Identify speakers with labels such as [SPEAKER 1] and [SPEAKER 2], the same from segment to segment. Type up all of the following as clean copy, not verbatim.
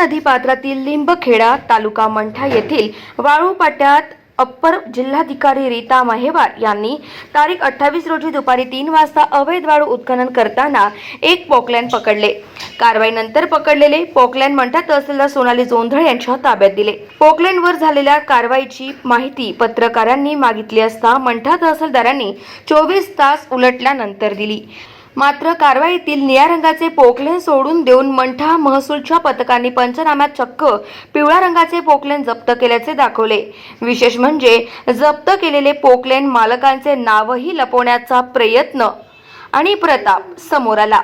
[SPEAKER 1] नदी पात्रातील लिंबखेडा तालुका मंठा येथील वाळू पाट्यात अप्पर जिल्हाधिकारी रीता महेवार यांनी तारीख 28 रोजी दुपारी 3 वाजता अवैध वाळू उत्खनन करताना एक पोकलॅन पकडले। कारवाईनंतर पकडलेले पोकलॅन मंठा तहसीलदार सोनाली जोंधळे यांच्या ताब्यात दिले। पोकलॅनवर झालेल्या कारवाईची माहिती पत्रकारांनी मागितली असता मंठा तहसीलदारांनी 24 तास उलटल्यानंतर दिली। मात्र कारवाईतील निळ्या रंगाचे पोकलेन सोडून देऊन मंठा महसूलच्या पथकांनी पंचनाम्यात चक्क पिवळ्या रंगाचे पोकलेन जप्त केल्याचे दाखवले। विशेष म्हणजे जप्त केलेले पोकलेन मालकांचे नावही लपवण्याचा प्रयत्न आणि प्रताप समोर आला।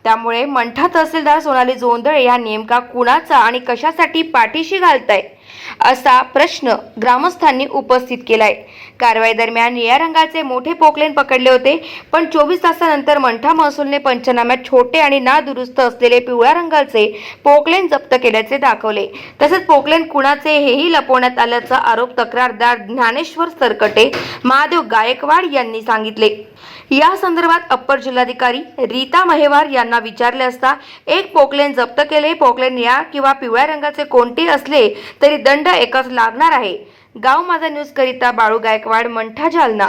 [SPEAKER 1] त्यामुळे मंठा तहसीलदार सोनाली जोंधळे या नेमका कुणाचा आणि कशासाठी पाठीशी घालताय असा प्रश्न ग्रामस्थांनी उपस्थित केलाय। कारवाई दरम्यान निळ्या रंगाचे मोठे पोकलेन पकडले होते, पण 24 तासानंतर मंठा महसूलने पंचनाम्यात छोटे आणि नादुरुस्त असलेले पिवळ्या रंगाचे पोकलेन जप्त केल्याचे दाखवले। तसेच पोकलेन कुणाचे हेही लपवण्यात आल्याचा आरोप तक्रारदार ज्ञानेश्वर सरकटे, महादेव गायकवाड यांनी सांगितले। या संदर्भात अप्पर जिल्हाधिकारी रीता महेवार यांना विचारले असता एक पोकलेन जप्त केले। पोकलेन निळ्या किंवा पिवळ्या रंगाचे कोणते असले तरी दंड एकच लागणार आहे। गाव माझा न्यूज करिता बाळू गायकवाड, मंठा, जालना।